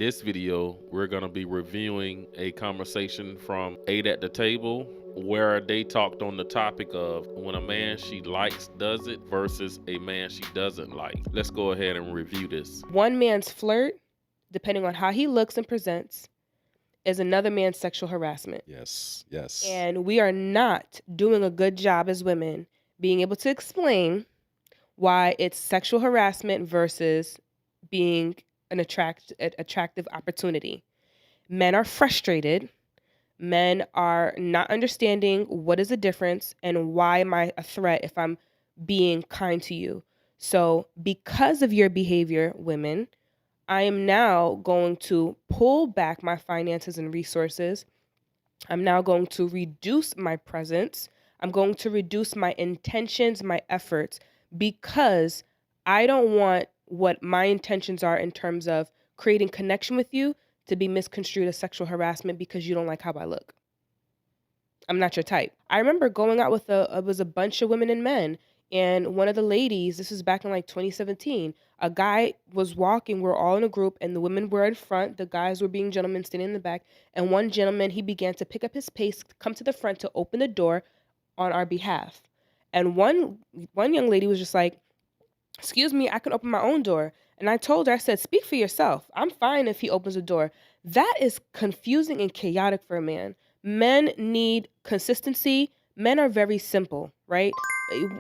this video, we're going to be reviewing a conversation from Eight at the Table where they talked on the topic of when a man she likes does it versus a man she doesn't like. Let's go ahead and review this. One man's flirt, depending on how he looks and presents, is another man's sexual harassment. Yes. And we are not doing a good job as women being able to explain why it's sexual harassment versus being an attractive opportunity. Men are frustrated. Men are not understanding what is the difference and why am I a threat if I'm being kind to you. So because of your behavior, women, I am now going to pull back my finances and resources. I'm now going to reduce my presence. I'm going to reduce my intentions, my efforts, because I don't want what my intentions are in terms of creating connection with you to be misconstrued as sexual harassment because you don't like how I look. I'm not your type. I remember going out with it was a bunch of women and men. And one of the ladies, this is back in like 2017, a guy was walking, we're all in a group, and the women were in front, the guys were being gentlemen standing in the back, and one gentleman, he began to pick up his pace, come to the front to open the door on our behalf. And one young lady was just like, "Excuse me, I can open my own door." And I told her, I said, "Speak for yourself. I'm fine if he opens the door." That is confusing and chaotic for a man. Men need consistency. Men are very simple, right?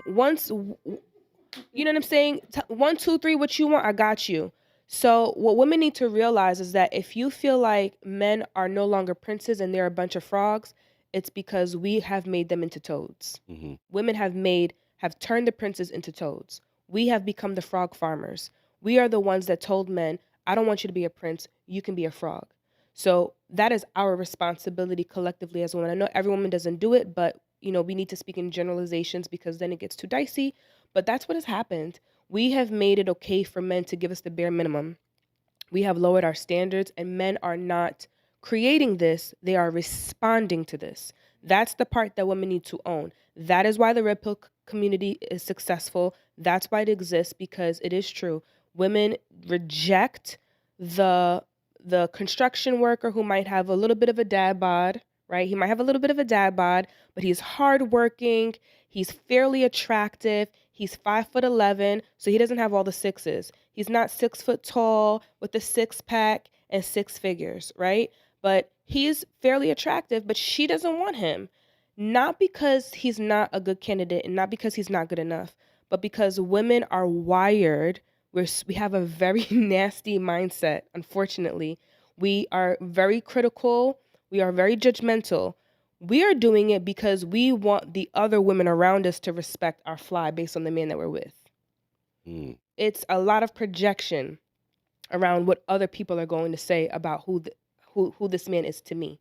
Once, you know what I'm saying? 1, 2, 3, what you want, I got you. So what women need to realize is that if you feel like men are no longer princes and they're a bunch of frogs, it's because we have made them into toads. Mm-hmm. Women have turned the princes into toads. We have become the frog farmers. We are the ones that told men, I don't want you to be a prince, you can be a frog. So that is our responsibility collectively as women. I know every woman doesn't do it, but we need to speak in generalizations because then it gets too dicey. But that's what has happened. We have made it okay for men to give us the bare minimum. We have lowered our standards, and men are not creating this. They are responding to this. That's the part that women need to own. That is why the red pill community is successful. That's why it exists, because it is true. Women reject the construction worker who might have a little bit of a dad bod, right? He might have a little bit of a dad bod, but he's hardworking. He's fairly attractive. He's 5'11", so he doesn't have all the sixes. He's not 6 foot tall with a six pack and six figures, right? But he's fairly attractive, but she doesn't want him. Not because he's not a good candidate and not because he's not good enough, but because women are wired. We have a very nasty mindset, unfortunately. We are very critical. We are very judgmental. We are doing it because we want the other women around us to respect our fly based on the man that we're with. Mm. It's a lot of projection around what other people are going to say about who this man is to me.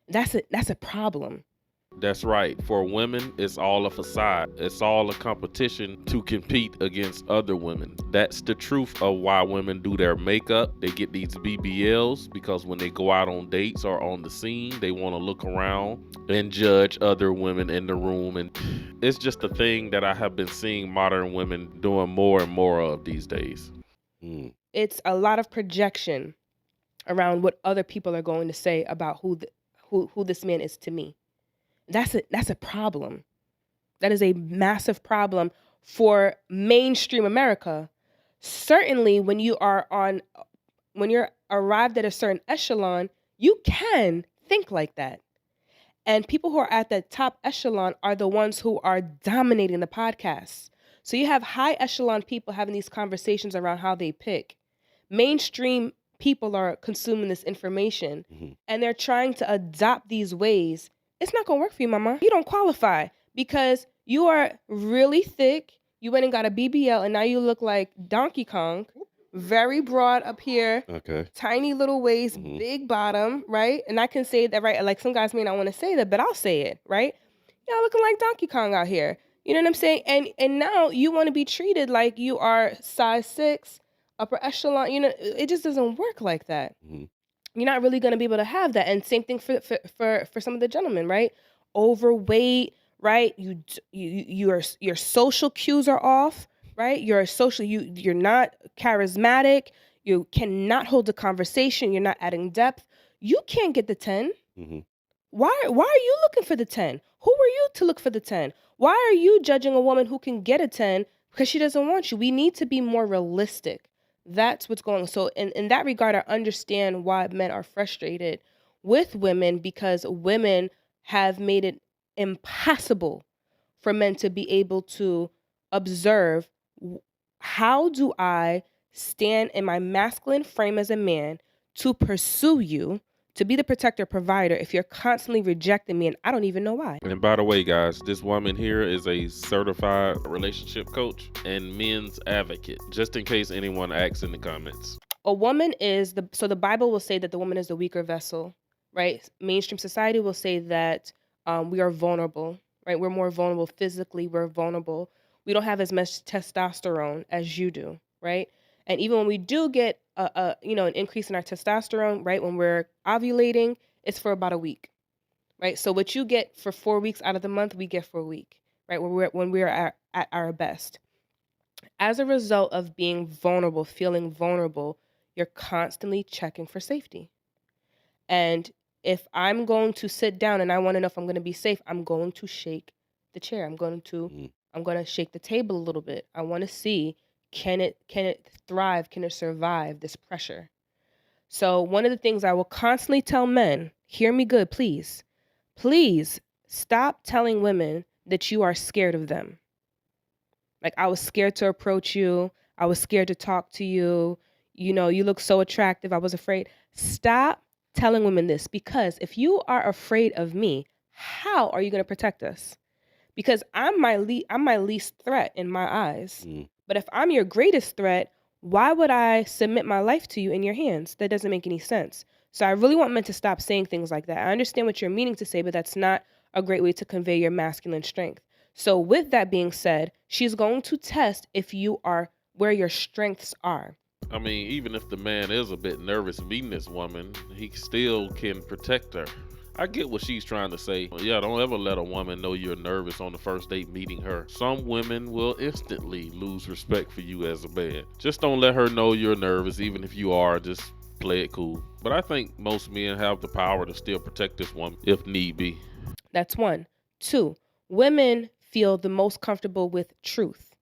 That's a problem. That's right. For women, it's all a facade. It's all a competition to compete against other women. That's the truth of why women do their makeup. They get these BBLs because when they go out on dates or on the scene, they want to look around and judge other women in the room. And it's just a thing that I have been seeing modern women doing more and more of these days. Mm. It's a lot of projection around what other people are going to say about who this man is to me. That's a problem. That is a massive problem for mainstream America. Certainly when you're arrived at a certain echelon, you can think like that. And people who are at the top echelon are the ones who are dominating the podcasts. So you have high echelon people having these conversations around how they pick. Mainstream people are consuming this information, Mm-hmm. and they're trying to adopt these ways. It's not going to work for you, mama. You don't qualify because you are really thick. You went and got a BBL, and now you look like Donkey Kong. Very broad up here, Okay. tiny little waist, Mhm. big bottom, right? And I can say that, right? Like some guys may not want to say that, but I'll say it, right? Y'all looking like Donkey Kong out here. You know what I'm saying? And now you want to be treated like you are size 6, upper echelon. It just doesn't work like that. Mhm. You're not really going to be able to have that. And same thing for some of the gentlemen, right? Overweight, right? Your social cues are off, right? You're not charismatic. You cannot hold a conversation. You're not adding depth. You can't get the 10. Hmm. Why are you looking for the 10? Who are you to look for the 10? Why are you judging a woman who can get a 10 because she doesn't want you? We need to be more realistic. That's what's going on. So in that regard, I understand why men are frustrated with women, because women have made it impossible for men to be able to observe, how do I stand in my masculine frame as a man to pursue you, to be the protector provider, if you're constantly rejecting me and I don't even know why. And by the way, guys, this woman here is a certified relationship coach and men's advocate, just in case anyone asks in the comments. A woman is the Bible will say that the woman is the weaker vessel, right? Mainstream society will say that we are vulnerable, right? We're more vulnerable physically. We're vulnerable. We don't have as much testosterone as you do, right? And even when we do get an increase in our testosterone, right? When we're ovulating, it's for about a week, right? So what you get for 4 weeks out of the month, we get for a week, right? When we're at our best. As a result of being vulnerable, feeling vulnerable, you're constantly checking for safety. And if I'm going to sit down and I want to know if I'm going to be safe, I'm going to shake the chair. I'm going to shake the table a little bit. I want to see, can it thrive? Can it survive this pressure? So one of the things I will constantly tell men, hear me good, please. Please stop telling women that you are scared of them. Like, I was scared to approach you. I was scared to talk to you. You know, you look so attractive. I was afraid. Stop telling women this, because if you are afraid of me, how are you going to protect us? Because I'm my least threat in my eyes. Mm. But if I'm your greatest threat, why would I submit my life to you in your hands? That doesn't make any sense. So I really want men to stop saying things like that. I understand what you're meaning to say, but that's not a great way to convey your masculine strength. So with that being said, she's going to test if you are where your strengths are. I mean, even if the man is a bit nervous meeting this woman, he still can protect her. I get what she's trying to say. Yeah, don't ever let a woman know you're nervous on the first date meeting her. Some women will instantly lose respect for you as a man. Just don't let her know you're nervous, even if you are. Just play it cool. But I think most men have the power to still protect this woman if need be. That's one. Two, women feel the most comfortable with truth.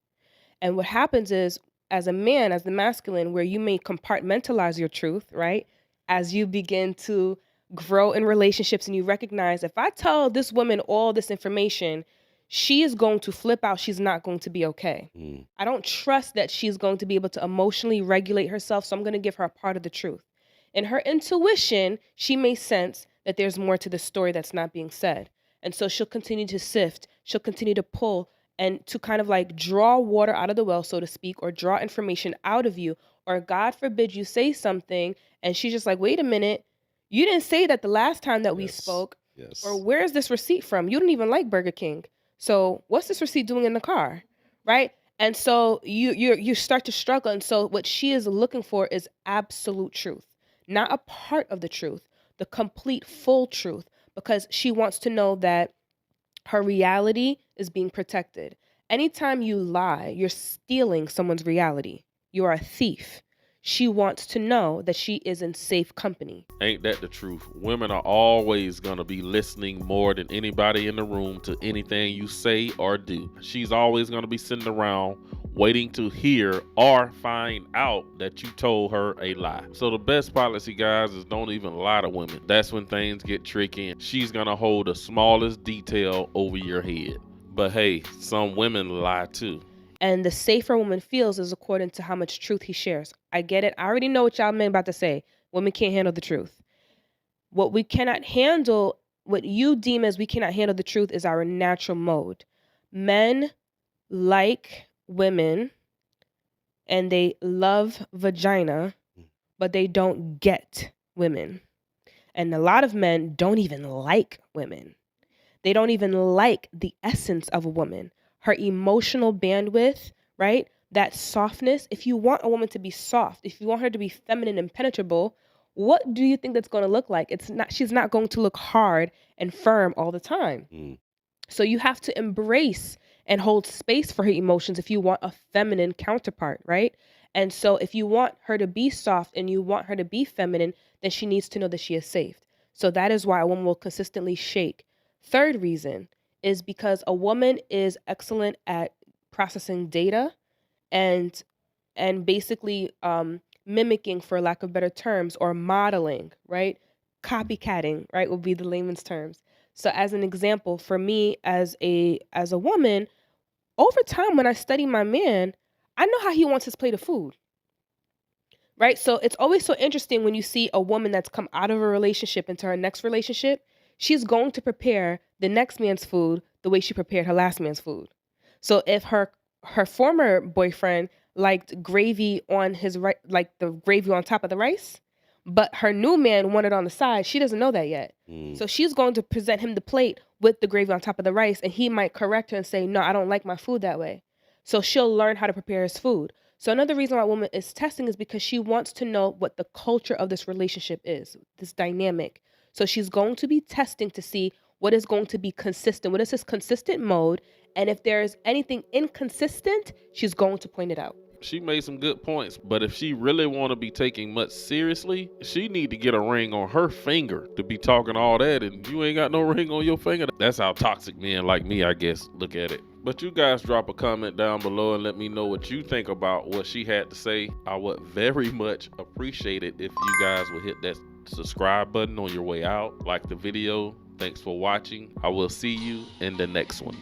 And what happens is, as a man, as the masculine, where you may compartmentalize your truth, right? As you begin to grow in relationships and you recognize, if I tell this woman all this information, she is going to flip out. She's not going to be okay. Mm. I don't trust that she's going to be able to emotionally regulate herself, so I'm going to give her a part of the truth. In her intuition, she may sense that there's more to the story that's not being said. And so she'll continue to sift, she'll continue to pull, and to kind of like draw water out of the well, so to speak, or draw information out of you. Or God forbid you say something and she's just like, wait a minute, you didn't say that the last time that we Yes. spoke. Yes. Or where's this receipt from? You don't even like Burger King. So what's this receipt doing in the car? Right? And so you start to struggle. And so what she is looking for is absolute truth, not a part of the truth, the complete full truth, because she wants to know that her reality is being protected. Anytime you lie, you're stealing someone's reality. You are a thief. She wants to know that she is in safe company. Ain't that the truth? Women are always going to be listening more than anybody in the room to anything you say or do. She's always going to be sitting around waiting to hear or find out that you told her a lie. So the best policy, guys, is don't even lie to women. That's when things get tricky, and she's going to hold the smallest detail over your head. But hey, some women lie too. And the safer a woman feels is according to how much truth he shares. I get it. I already know what y'all men about to say. Women can't handle the truth. What we cannot handle, what you deem as we cannot handle the truth, is our natural mode. Men like women and they love vagina, but they don't get women. And a lot of men don't even like women. They don't even like the essence of a woman. Her emotional bandwidth, right? That softness. If you want a woman to be soft, if you want her to be feminine and penetrable, what do you think that's going to look like? She's not going to look hard and firm all the time. Mm. So you have to embrace and hold space for her emotions if you want a feminine counterpart, right? And so if you want her to be soft and you want her to be feminine, then she needs to know that she is safe. So that is why a woman will consistently shake. Third reason is because a woman is excellent at processing data and basically mimicking, for lack of better terms, or modeling, right? Copycatting, right, would be the layman's terms. So as an example, for me as a woman, over time when I study my man, I know how he wants his plate of food. Right? So it's always so interesting when you see a woman that's come out of a relationship into her next relationship, she's going to prepare the next man's food the way she prepared her last man's food. So if her former boyfriend liked gravy on his right, like the gravy on top of the rice, but her new man wanted on the side, she doesn't know that yet. So she's going to present him the plate with the gravy on top of the rice, and he might correct her and say, "No, I don't like my food that way." So she'll learn how to prepare his food. So another reason why a woman is testing is because she wants to know what the culture of this relationship is, this dynamic. So she's going to be testing to see what is going to be consistent. What is his consistent mode? And if there's anything inconsistent, she's going to point it out. She made some good points, but if she really want to be taken much seriously, she need to get a ring on her finger to be talking all that, and you ain't got no ring on your finger. That's how toxic men like me, I guess, look at it. But you guys drop a comment down below and let me know what you think about what she had to say. I would very much appreciate it if you guys would hit that subscribe button on your way out, like the video. Thanks for watching. I will see you in the next one.